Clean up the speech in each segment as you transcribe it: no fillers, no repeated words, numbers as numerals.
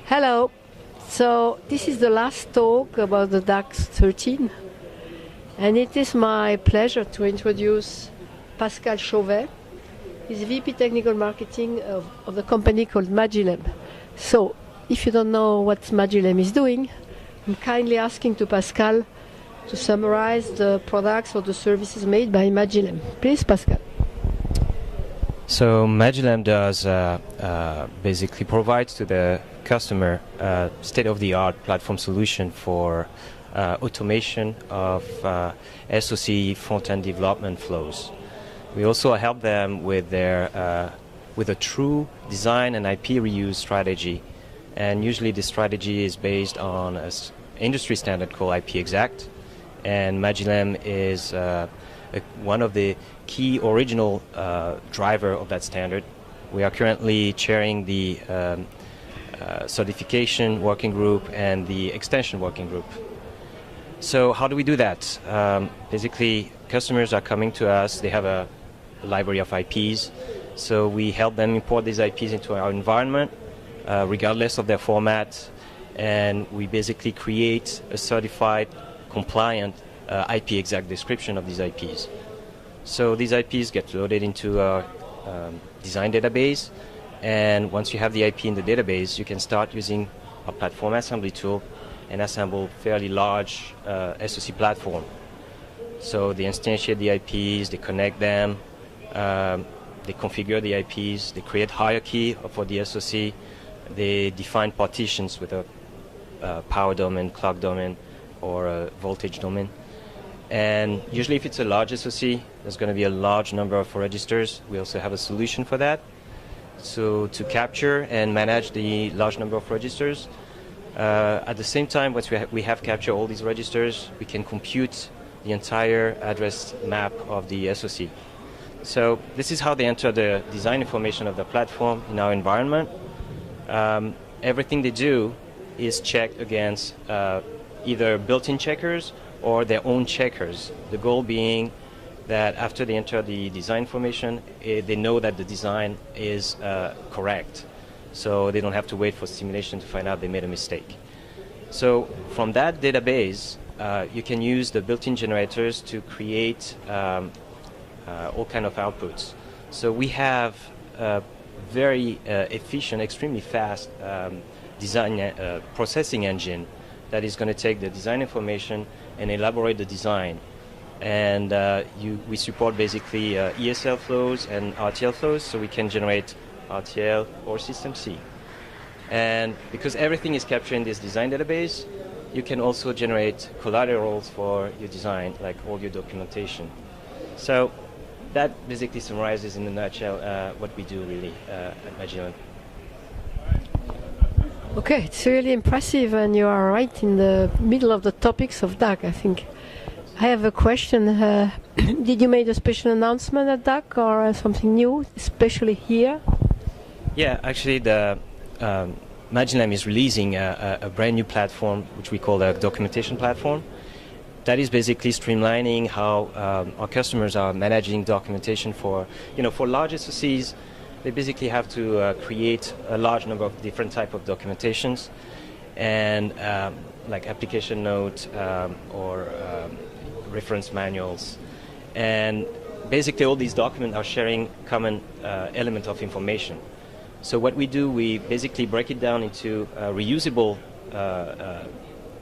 Hello. So this is the last talk about the DAC 13, and it is my pleasure to introduce Pascal Chauvet. He's VP Technical Marketing of the company called Magillem. So if you don't know what Magillem is doing, I'm kindly asking to Pascal to summarize the products or the services made by Magillem. Please, Pascal. So Magillem does basically provides to the customer a state-of-the-art platform solution for automation of SoC front-end development flows. We also help them with their with a true design and IP reuse strategy, and usually this strategy is based on an industry standard called IP-XACT, and Magillem is one of the key original driver of that standard. We are currently chairing the certification working group and the extension working group. So how do we do that? Basically, customers are coming to us, they have a library of IPs, so we help them import these IPs into our environment, regardless of their format, and we basically create a certified, compliant IP-XACT description of these IPs. So these IPs get loaded into our design database, and once you have the IP in the database, you can start using a platform assembly tool and assemble fairly large SoC platform. So they instantiate the IPs, they connect them, they configure the IPs, they create hierarchy for the SoC, they define partitions with a power domain, clock domain, or a voltage domain. And usually if it's a large SoC, there's going to be a large number of registers. We also have a solution for that. So to capture and manage the large number of registers, at the same time, once we have captured all these registers, we can compute the entire address map of the SoC. So this is how they enter the design information of the platform in our environment. Everything they do is checked against either built-in checkers or their own checkers. The goal being that after they enter the design information, they know that the design is correct. So they don't have to wait for simulation to find out they made a mistake. So from that database, you can use the built-in generators to create all kind of outputs. So we have a very efficient, extremely fast design processing engine that is going to take the design information and elaborate the design. And we support basically ESL flows and RTL flows, so we can generate RTL or System C. And because everything is captured in this design database, you can also generate collaterals for your design, like all your documentation. So that basically summarizes in a nutshell what we do really at Magillem. Okay, it's really impressive, and you are right in the middle of the topics of DAC, I think. I have a question. Did you make a special announcement at DAC or something new, especially here? Yeah, actually the Magillem is releasing a brand new platform, which we call a documentation platform. That is basically streamlining how our customers are managing documentation for, for large SoCs. They basically have to create a large number of different type of documentations, and like application note or reference manuals. And basically all these documents are sharing common element of information. So what we do, we basically break it down into reusable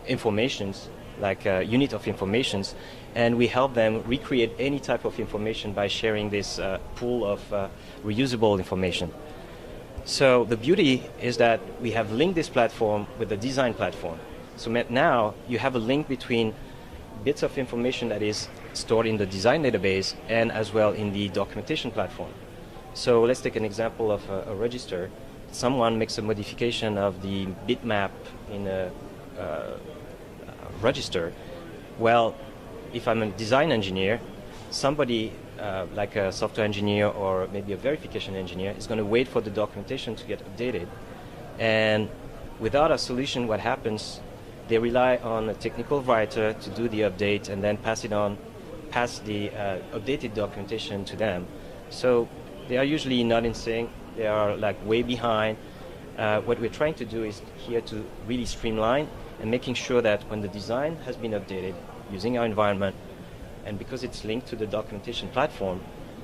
informations, like a unit of informations, and we help them recreate any type of information by sharing this pool of reusable information. So the beauty is that we have linked this platform with the design platform. So now you have a link between bits of information that is stored in the design database and as well in the documentation platform. So let's take an example of a register. Someone makes a modification of the bitmap in a register. Well, if I'm a design engineer, somebody like a software engineer or maybe a verification engineer is going to wait for the documentation to get updated. And without a solution, what happens? They rely on a technical writer to do the update and then pass the updated documentation to them. So they are usually not in sync. They are like way behind. What we're trying to do is here to really streamline and making sure that when the design has been updated using our environment, and because it's linked to the documentation platform,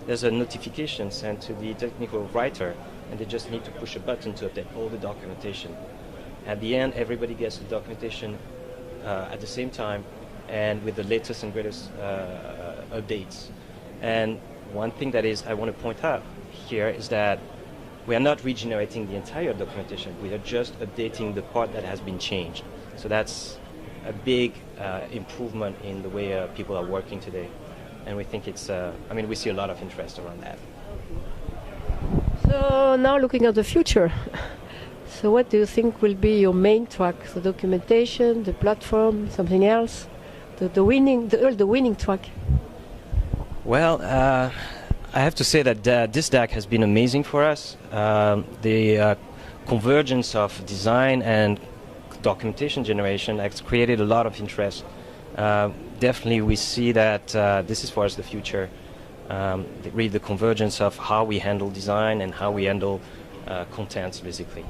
there's a notification sent to the technical writer, and they just need to push a button to update all the documentation. At the end, everybody gets the documentation at the same time and with the latest and greatest updates. And one thing that is I want to point out here is that we are not regenerating the entire documentation. We are just updating the part that has been changed. So that's a big improvement in the way people are working today. And we think it's, I mean, we see a lot of interest around that. So now looking at the future, so what do you think will be your main track? The documentation, the platform, something else? The winning track? Well, I have to say that this DAC has been amazing for us. The convergence of design and documentation generation has created a lot of interest. Definitely we see that this is for us the future. Really the convergence of how we handle design and how we handle contents, basically.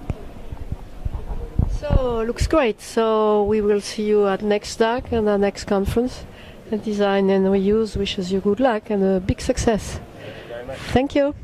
So looks great. So we will see you at next DAC and our next conference. And Design and Reuse wishes you good luck and a big success. Thank you very much. Thank you.